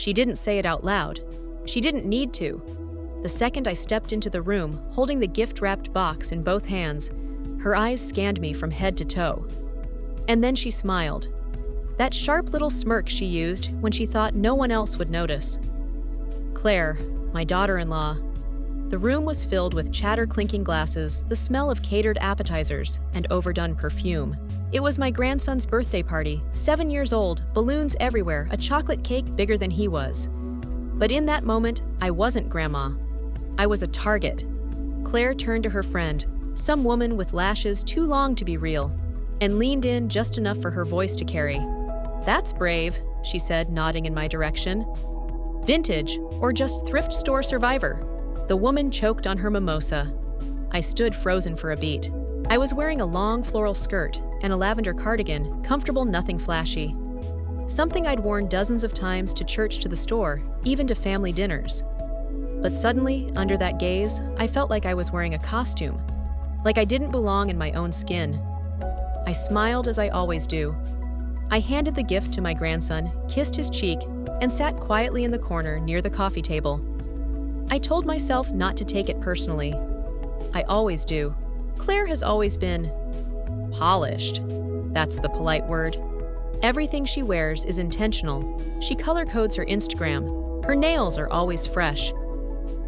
She didn't say it out loud. She didn't need to. The second I stepped into the room, holding the gift-wrapped box in both hands, her eyes scanned me from head to toe. And then she smiled. That sharp little smirk she used when she thought no one else would notice. Claire, my daughter-in-law. The room was filled with chatter-clinking glasses, the smell of catered appetizers, and overdone perfume. It was my grandson's birthday party, 7 years old, balloons everywhere, a chocolate cake bigger than he was. But in that moment, I wasn't Grandma. I was a target. Claire turned to her friend, some woman with lashes too long to be real, and leaned in just enough for her voice to carry. "That's brave," she said, nodding in my direction. "Vintage, or just thrift store survivor." The woman choked on her mimosa. I stood frozen for a beat. I was wearing a long floral skirt and a lavender cardigan, comfortable, nothing flashy. Something I'd worn dozens of times to church, to the store, even to family dinners. But suddenly, under that gaze, I felt like I was wearing a costume, like I didn't belong in my own skin. I smiled as I always do. I handed the gift to my grandson, kissed his cheek, and sat quietly in the corner near the coffee table. I told myself not to take it personally. I always do. Claire has always been polished. That's the polite word. Everything she wears is intentional. She color codes her Instagram. Her nails are always fresh.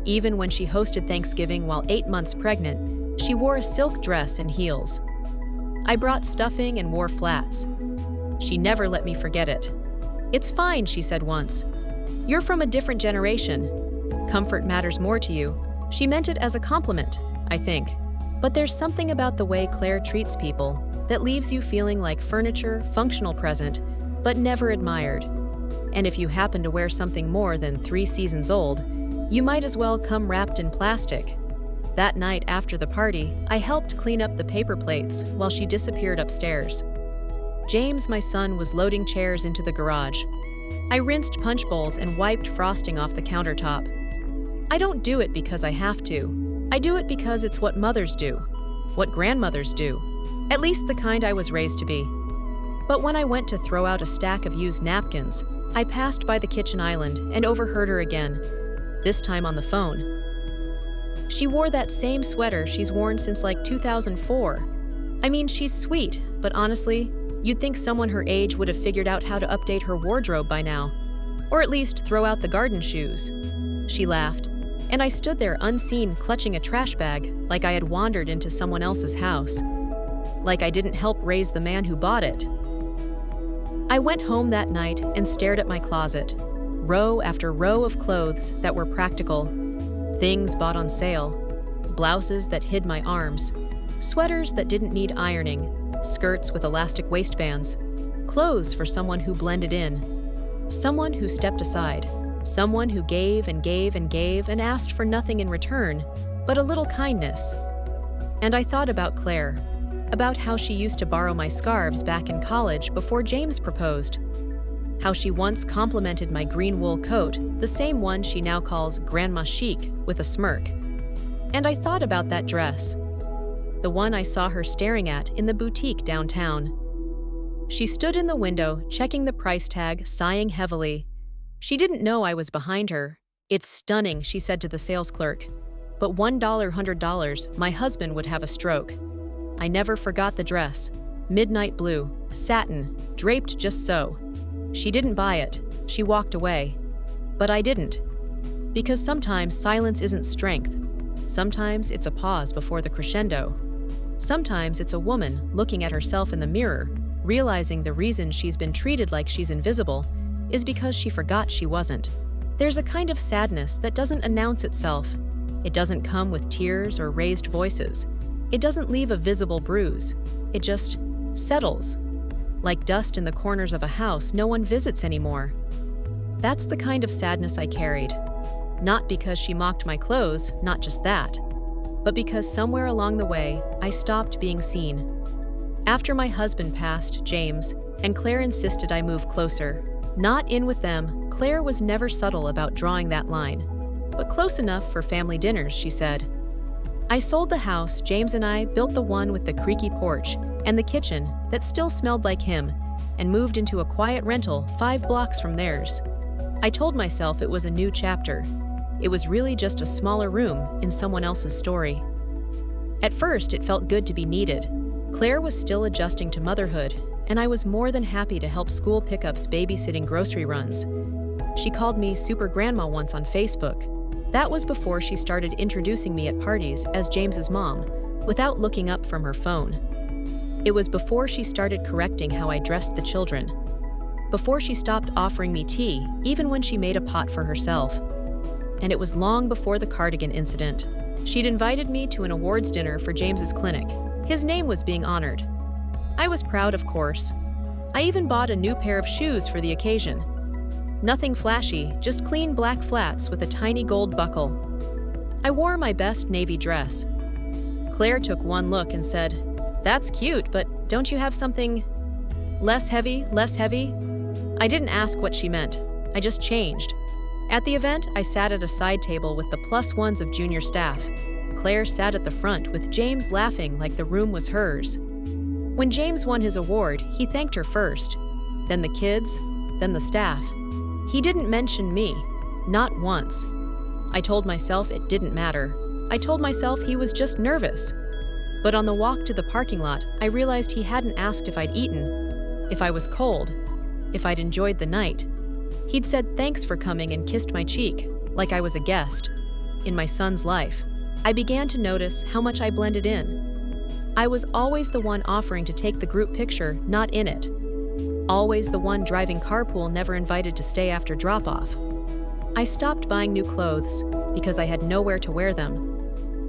Even when she hosted Thanksgiving while 8 months pregnant, she wore a silk dress and heels. I brought stuffing and wore flats. She never let me forget it. "It's fine," she said once. "You're from a different generation. Comfort matters more to you." She meant it as a compliment, I think. But there's something about the way Claire treats people that leaves you feeling like furniture, functional present, but never admired. And if you happen to wear something more than 3 seasons old, you might as well come wrapped in plastic. That night after the party, I helped clean up the paper plates while she disappeared upstairs. James, my son, was loading chairs into the garage. I rinsed punch bowls and wiped frosting off the countertop. I don't do it because I have to. I do it because it's what mothers do, what grandmothers do, at least the kind I was raised to be. But when I went to throw out a stack of used napkins, I passed by the kitchen island and overheard her again, this time on the phone. She wore that same sweater she's worn since like 2004. I mean, she's sweet, but honestly, you'd think someone her age would have figured out how to update her wardrobe by now. Or at least throw out the garden shoes. She laughed, and I stood there unseen, clutching a trash bag, like I had wandered into someone else's house. Like I didn't help raise the man who bought it. I went home that night and stared at my closet. Row after row of clothes that were practical. Things bought on sale. Blouses that hid my arms. Sweaters that didn't need ironing. Skirts with elastic waistbands. Clothes for someone who blended in. Someone who stepped aside. Someone who gave and gave and gave and asked for nothing in return, but a little kindness. And I thought about Claire, about how she used to borrow my scarves back in college before James proposed. How she once complimented my green wool coat, the same one she now calls Grandma Chic, with a smirk. And I thought about that dress, the one I saw her staring at in the boutique downtown. She stood in the window, checking the price tag, sighing heavily. She didn't know I was behind her. "It's stunning," she said to the sales clerk. "But $100, my husband would have a stroke." I never forgot the dress. Midnight blue, satin, draped just so. She didn't buy it. She walked away. But I didn't. Because sometimes silence isn't strength. Sometimes it's a pause before the crescendo. Sometimes it's a woman looking at herself in the mirror, realizing the reason she's been treated like she's invisible is because she forgot she wasn't. There's a kind of sadness that doesn't announce itself. It doesn't come with tears or raised voices. It doesn't leave a visible bruise. It just settles, like dust in the corners of a house no one visits anymore. That's the kind of sadness I carried. Not because she mocked my clothes, not just that, but because somewhere along the way, I stopped being seen. After my husband passed, James, and Claire insisted I move closer. Not in with them, Claire was never subtle about drawing that line, but close enough for family dinners, she said. I sold the house. James and I built the one with the creaky porch and the kitchen that still smelled like him, and moved into a quiet rental 5 blocks from theirs. I told myself it was a new chapter. It was really just a smaller room in someone else's story. At first, it felt good to be needed. Claire was still adjusting to motherhood, and I was more than happy to help school pickups, babysitting, grocery runs. She called me Super Grandma once on Facebook. That was before she started introducing me at parties as James's mom, without looking up from her phone. It was before she started correcting how I dressed the children. Before she stopped offering me tea, even when she made a pot for herself. And it was long before the cardigan incident. She'd invited me to an awards dinner for James's clinic. His name was being honored. I was proud, of course. I even bought a new pair of shoes for the occasion. Nothing flashy, just clean black flats with a tiny gold buckle. I wore my best navy dress. Claire took one look and said, "That's cute, but don't you have something less heavy, less heavy?" I didn't ask what she meant. I just changed. At the event, I sat at a side table with the plus ones of junior staff. Claire sat at the front with James laughing like the room was hers. When James won his award, he thanked her first, then the kids, then the staff. He didn't mention me, not once. I told myself it didn't matter. I told myself he was just nervous. But on the walk to the parking lot, I realized he hadn't asked if I'd eaten, if I was cold, if I'd enjoyed the night. He'd said thanks for coming and kissed my cheek, like I was a guest. In my son's life, I began to notice how much I blended in. I was always the one offering to take the group picture, not in it. Always the one driving carpool, never invited to stay after drop-off. I stopped buying new clothes because I had nowhere to wear them.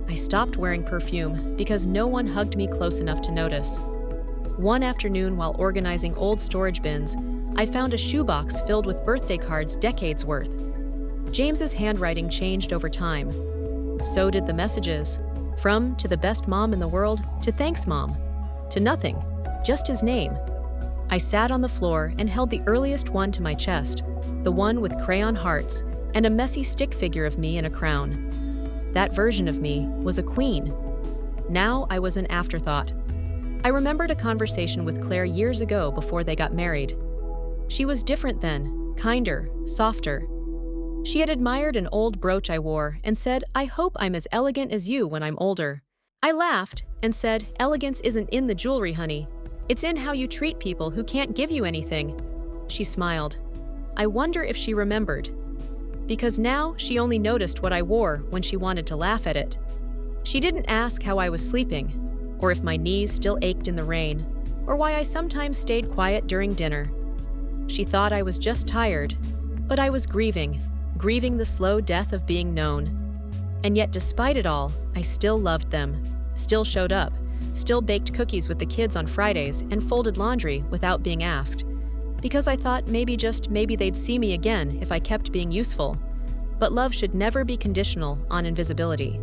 I stopped wearing perfume because no one hugged me close enough to notice. One afternoon, while organizing old storage bins, I found a shoebox filled with birthday cards decades worth. James's handwriting changed over time. So did the messages. From "to the best mom in the world" to "thanks, Mom," to nothing, just his name. I sat on the floor and held the earliest one to my chest, the one with crayon hearts and a messy stick figure of me in a crown. That version of me was a queen. Now I was an afterthought. I remembered a conversation with Claire years ago before they got married. She was different then, kinder, softer. She had admired an old brooch I wore and said, "I hope I'm as elegant as you when I'm older." I laughed and said, "Elegance isn't in the jewelry, honey. It's in how you treat people who can't give you anything." She smiled. I wonder if she remembered. Because now she only noticed what I wore when she wanted to laugh at it. She didn't ask how I was sleeping, or if my knees still ached in the rain, or why I sometimes stayed quiet during dinner. She thought I was just tired, but I was grieving the slow death of being known. And yet despite it all, I still loved them, still showed up, still baked cookies with the kids on Fridays and folded laundry without being asked. Because I thought maybe they'd see me again if I kept being useful. But love should never be conditional on invisibility.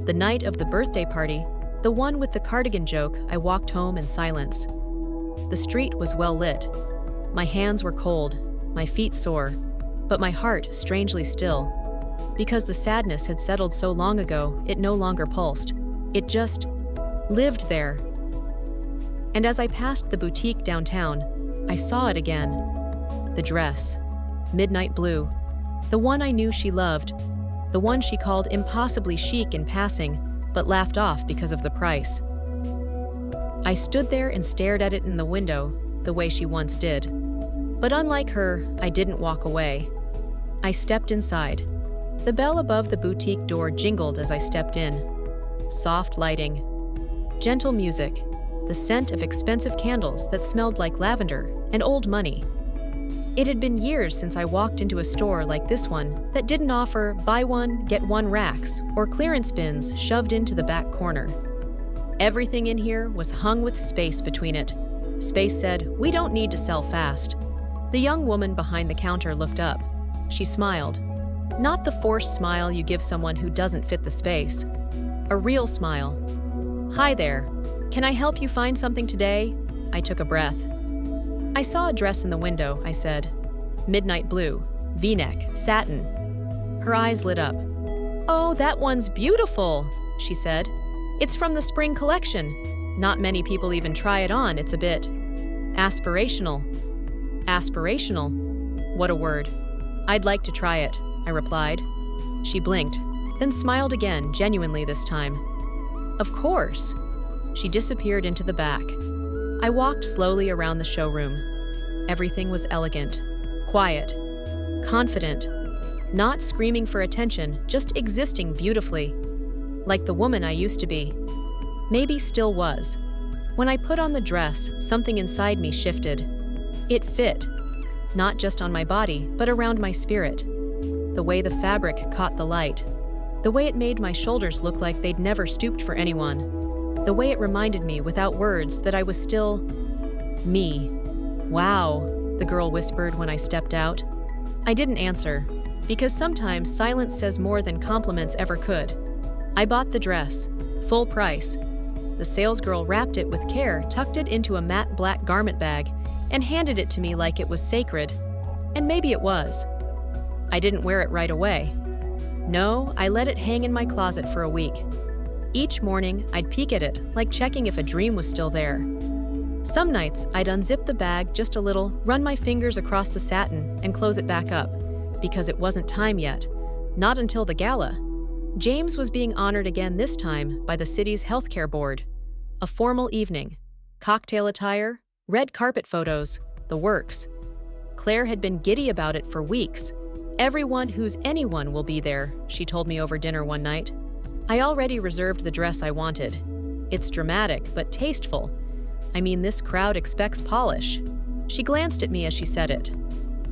The night of the birthday party, the one with the cardigan joke, I walked home in silence. The street was well lit. My hands were cold, my feet sore, but my heart strangely still. Because the sadness had settled so long ago, it no longer pulsed. It just lived there. And as I passed the boutique downtown, I saw it again. The dress, midnight blue, the one I knew she loved, the one she called impossibly chic in passing, but laughed off because of the price. I stood there and stared at it in the window, the way she once did. But unlike her, I didn't walk away. I stepped inside. The bell above the boutique door jingled as I stepped in. Soft lighting, gentle music, the scent of expensive candles that smelled like lavender and old money. It had been years since I walked into a store like this one that didn't offer buy one, get one racks or clearance bins shoved into the back corner. Everything in here was hung with space between it. Space said, "We don't need to sell fast." The young woman behind the counter looked up. She smiled. Not the forced smile you give someone who doesn't fit the space. A real smile. "Hi there. Can I help you find something today?" I took a breath. "I saw a dress in the window," I said. "Midnight blue, V-neck, satin." Her eyes lit up. "Oh, that one's beautiful," she said. "It's from the spring collection. Not many people even try it on. It's a bit aspirational." Aspirational? What a word. "I'd like to try it," I replied. She blinked, then smiled again, genuinely this time. "Of course." She disappeared into the back. I walked slowly around the showroom. Everything was elegant, quiet, confident, not screaming for attention, just existing beautifully, like the woman I used to be. Maybe still was. When I put on the dress, something inside me shifted. It fit, not just on my body, but around my spirit. The way the fabric caught the light. The way it made my shoulders look like they'd never stooped for anyone. The way it reminded me, without words, that I was still me. "Wow," the girl whispered when I stepped out. I didn't answer, because sometimes silence says more than compliments ever could. I bought the dress, full price. The salesgirl wrapped it with care, tucked it into a matte black garment bag, and handed it to me like it was sacred. And maybe it was. I didn't wear it right away. No, I let it hang in my closet for a week. Each morning, I'd peek at it, like checking if a dream was still there. Some nights, I'd unzip the bag just a little, run my fingers across the satin, and close it back up, because it wasn't time yet. Not until the gala. James was being honored again this time by the city's healthcare board. A formal evening. Cocktail attire, red carpet photos, the works. Claire had been giddy about it for weeks. "Everyone who's anyone will be there," she told me over dinner one night. I already reserved the dress I wanted. It's dramatic, but tasteful. I mean, this crowd expects polish. She glanced at me as she said it.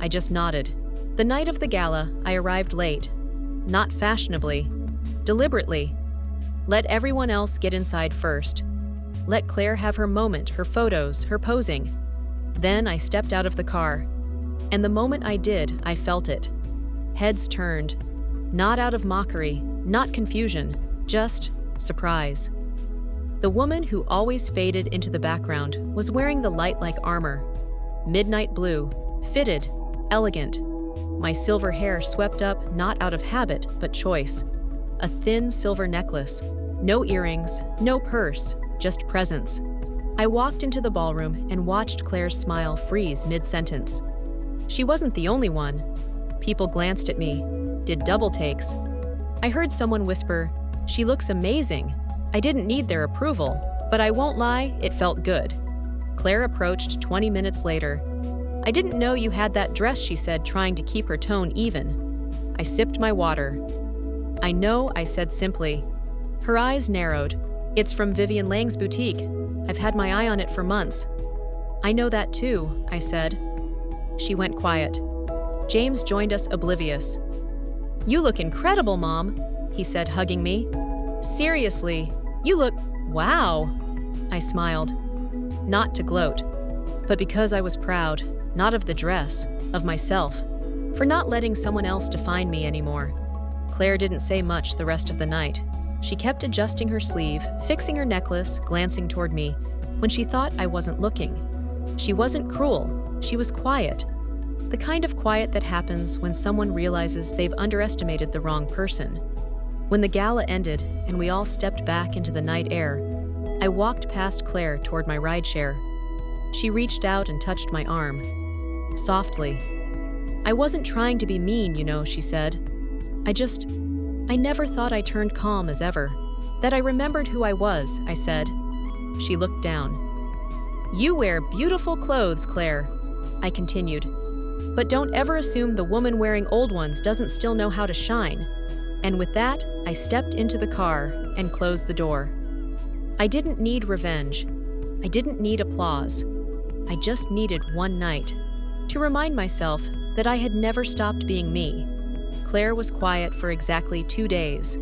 I just nodded. The night of the gala, I arrived late. Not fashionably. Deliberately. Let everyone else get inside first. Let Claire have her moment, her photos, her posing. Then I stepped out of the car. And the moment I did, I felt it. Heads turned. Not out of mockery, not confusion, just surprise. The woman who always faded into the background was wearing the light-like armor. Midnight blue, fitted, elegant. My silver hair swept up not out of habit, but choice. A thin silver necklace. No earrings, no purse, just presence. I walked into the ballroom and watched Claire's smile freeze mid-sentence. She wasn't the only one. People glanced at me, did double takes. I heard someone whisper, "She looks amazing." I didn't need their approval, but I won't lie, it felt good. Claire approached 20 minutes later. "I didn't know you had that dress," she said, trying to keep her tone even. I sipped my water. "I know," I said simply. Her eyes narrowed. "It's from Vivian Lang's boutique. I've had my eye on it for months." "I know that too," I said. She went quiet. James joined us oblivious. "You look incredible, Mom," he said, hugging me. "Seriously, you look, wow." I smiled. Not to gloat, but because I was proud, not of the dress, of myself, for not letting someone else define me anymore. Claire didn't say much the rest of the night. She kept adjusting her sleeve, fixing her necklace, glancing toward me, when she thought I wasn't looking. She wasn't cruel, she was quiet. The kind of quiet that happens when someone realizes they've underestimated the wrong person. When the gala ended and we all stepped back into the night air, I walked past Claire toward my rideshare. She reached out and touched my arm. Softly. "I wasn't trying to be mean, you know," she said. I never thought I turned calm as ever. That I remembered who I was," I said. She looked down. "You wear beautiful clothes, Claire," I continued. "But don't ever assume the woman wearing old ones doesn't still know how to shine." And with that, I stepped into the car and closed the door. I didn't need revenge. I didn't need applause. I just needed one night to remind myself that I had never stopped being me. Claire was quiet for exactly 2 days.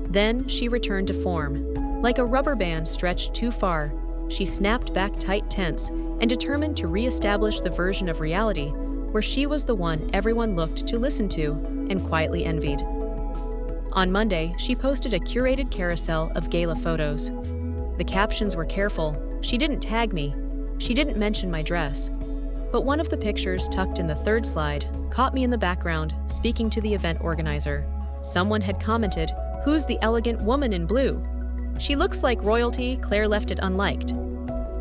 Then she returned to form. Like a rubber band stretched too far, she snapped back tight, tense, and determined to reestablish the version of reality where she was the one everyone looked to, listen to, and quietly envied. On Monday, she posted a curated carousel of gala photos. The captions were careful. She didn't tag me. She didn't mention my dress. But one of the pictures tucked in the third slide caught me in the background, speaking to the event organizer. Someone had commented, "Who's the elegant woman in blue? She looks like royalty." Claire left it unliked.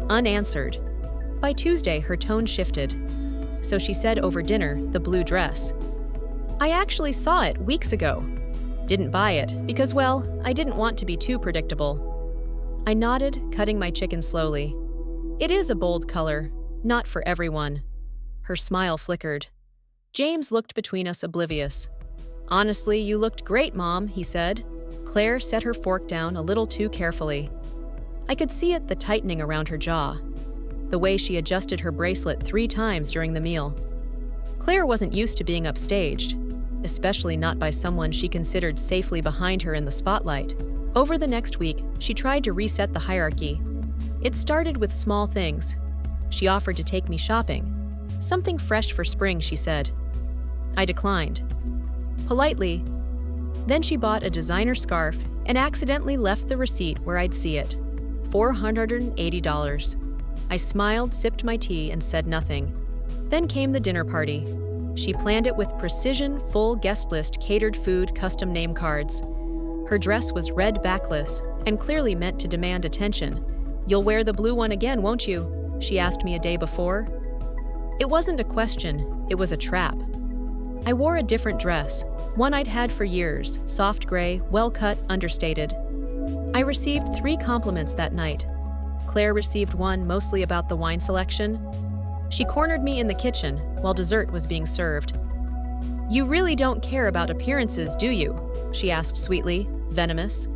Unanswered. By Tuesday, her tone shifted. So she said over dinner, "The blue dress." I actually saw it weeks ago. Didn't buy it because, well, I didn't want to be too predictable. I nodded, cutting my chicken slowly. It is a bold color, not for everyone. Her smile flickered. James looked between us, oblivious. Honestly, you looked great, Mom, he said. Claire set her fork down a little too carefully. I could see it, the tightening around her jaw, the way she adjusted her bracelet 3 times during the meal. Claire wasn't used to being upstaged, especially not by someone she considered safely behind her in the spotlight. Over the next week, she tried to reset the hierarchy. It started with small things. She offered to take me shopping. Something fresh for spring, she said. I declined. Politely. Then she bought a designer scarf and accidentally left the receipt where I'd see it. $480. I smiled, sipped my tea, and said nothing. Then came the dinner party. She planned it with precision, full guest list, catered food, custom name cards. Her dress was red backless and clearly meant to demand attention. "You'll wear the blue one again, won't you?" she asked me a day before. It wasn't a question, it was a trap. I wore a different dress, one I'd had for years, soft gray, well-cut, understated. I received 3 compliments that night. Claire received one mostly about the wine selection. She cornered me in the kitchen while dessert was being served. "You really don't care about appearances, do you?" she asked sweetly, venomous.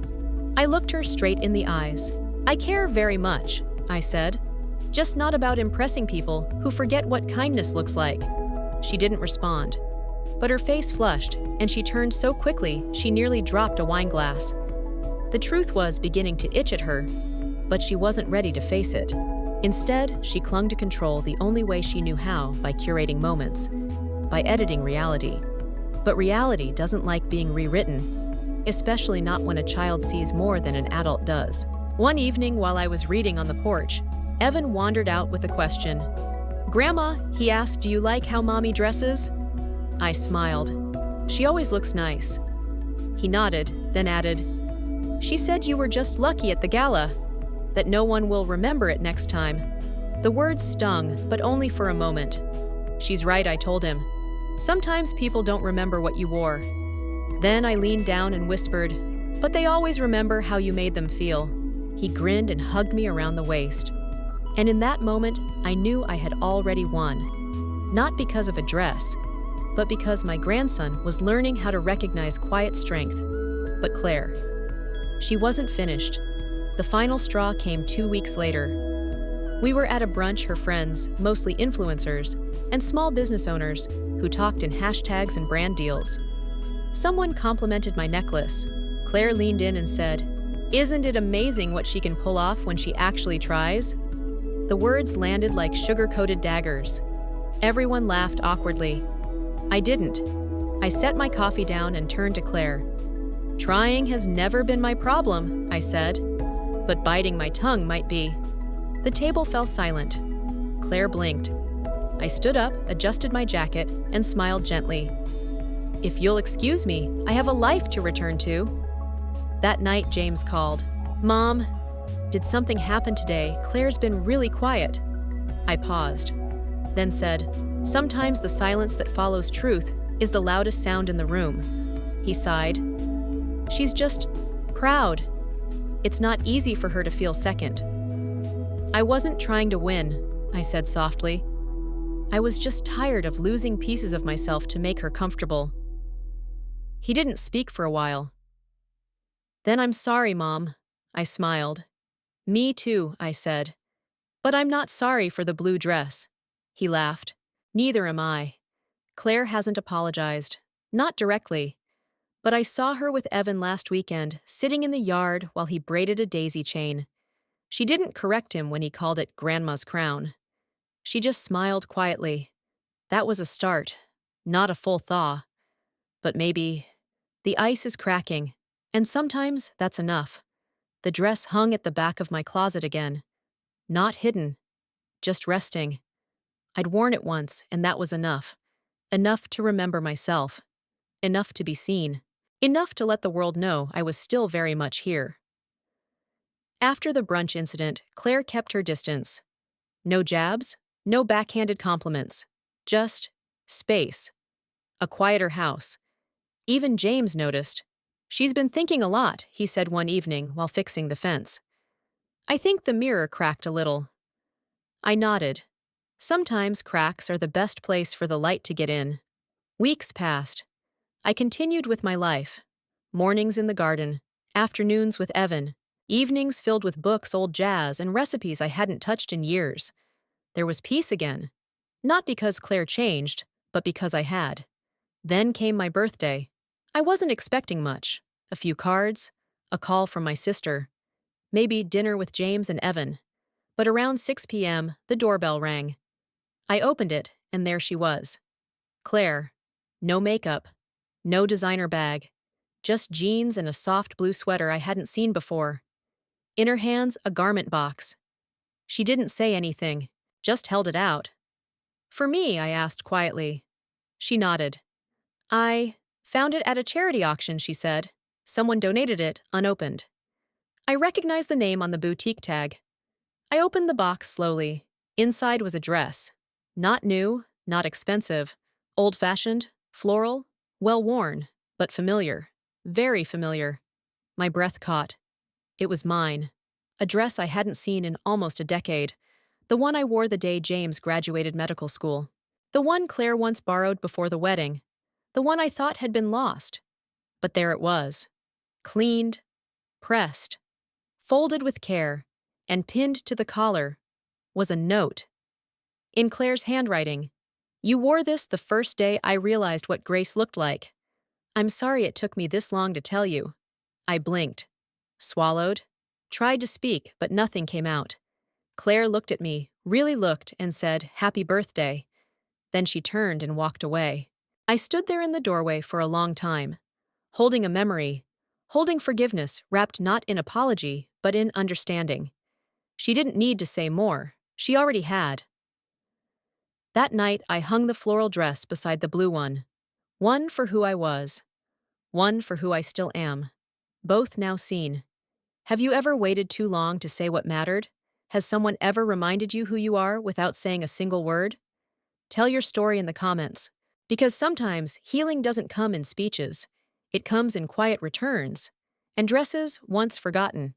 I looked her straight in the eyes. "I care very much," I said. "Just not about impressing people who forget what kindness looks like." She didn't respond. But her face flushed, and she turned so quickly she nearly dropped a wine glass. The truth was beginning to itch at her, but she wasn't ready to face it. Instead, she clung to control the only way she knew how, by curating moments, by editing reality. But reality doesn't like being rewritten, especially not when a child sees more than an adult does. One evening while I was reading on the porch, Evan wandered out with a question. "Grandma," he asked, "do you like how Mommy dresses?" I smiled. "She always looks nice." He nodded, then added, "She said you were just lucky at the gala, that no one will remember it next time." The words stung, but only for a moment. "She's right," I told him. "Sometimes people don't remember what you wore." Then I leaned down and whispered, "But they always remember how you made them feel." He grinned and hugged me around the waist. And in that moment, I knew I had already won. Not because of a dress, but because my grandson was learning how to recognize quiet strength. But Claire. She wasn't finished. The final straw came 2 weeks later. We were at a brunch, her friends, mostly influencers, and small business owners, who talked in hashtags and brand deals. Someone complimented my necklace. Claire leaned in and said, "Isn't it amazing what she can pull off when she actually tries?" The words landed like sugar-coated daggers. Everyone laughed awkwardly. I didn't. I set my coffee down and turned to Claire. "Trying has never been my problem," I said, "but biting my tongue might be." The table fell silent. Claire blinked. I stood up, adjusted my jacket, and smiled gently. "If you'll excuse me, I have a life to return to." That night, James called. "Mom, did something happen today? Claire's been really quiet." I paused, then said, "Sometimes the silence that follows truth is the loudest sound in the room." He sighed. "She's just proud. It's not easy for her to feel second." "I wasn't trying to win," I said softly. "I was just tired of losing pieces of myself to make her comfortable." He didn't speak for a while. "Then I'm sorry, Mom," I smiled. "Me too," I said. "But I'm not sorry for the blue dress." He laughed. "Neither am I. Claire hasn't apologized. Not directly. But I saw her with Evan last weekend, sitting in the yard while he braided a daisy chain. She didn't correct him when he called it Grandma's crown. She just smiled quietly. That was a start, not a full thaw. But maybe the ice is cracking, and sometimes that's enough." The dress hung at the back of my closet again. Not hidden, just resting. I'd worn it once, and that was enough. Enough to remember myself. Enough to be seen. Enough to let the world know I was still very much here. After the brunch incident, Claire kept her distance. No jabs, no backhanded compliments. Just space. A a quieter house. Even James noticed. "She's been thinking a lot," he said one evening while fixing the fence. "I think the mirror cracked a little." I nodded. Sometimes cracks are the best place for the light to get in. Weeks passed. I continued with my life. Mornings in the garden, afternoons with Evan, evenings filled with books, old jazz, and recipes I hadn't touched in years. There was peace again. Not because Claire changed, but because I had. Then came my birthday. I wasn't expecting much. A few cards, a call from my sister, maybe dinner with James and Evan. But around 6 p.m., the doorbell rang. I opened it, and there she was. Claire. No makeup. No designer bag. Just jeans and a soft blue sweater I hadn't seen before. In her hands, a garment box. She didn't say anything, just held it out. "For me?" I asked quietly. She nodded. "I found it at a charity auction," she said. "Someone donated it, unopened." I recognized the name on the boutique tag. I opened the box slowly. Inside was a dress. Not new, not expensive. Old-fashioned, floral, well-worn, but familiar. Very familiar. My breath caught. It was mine. A dress I hadn't seen in almost a decade. The one I wore the day James graduated medical school. The one Claire once borrowed before the wedding. The one I thought had been lost. But there it was. Cleaned, pressed, folded with care, and pinned to the collar was a note. In Claire's handwriting. "You wore this the first day I realized what grace looked like. I'm sorry it took me this long to tell you." I blinked, swallowed, tried to speak, but nothing came out. Claire looked at me, really looked, and said, "Happy birthday." Then she turned and walked away. I stood there in the doorway for a long time, holding a memory, holding forgiveness wrapped not in apology, but in understanding. She didn't need to say more. She already had. That night, I hung the floral dress beside the blue one. One for who I was. One for who I still am. Both now seen. Have you ever waited too long to say what mattered? Has someone ever reminded you who you are without saying a single word? Tell your story in the comments. Because sometimes healing doesn't come in speeches. It comes in quiet returns. And dresses once forgotten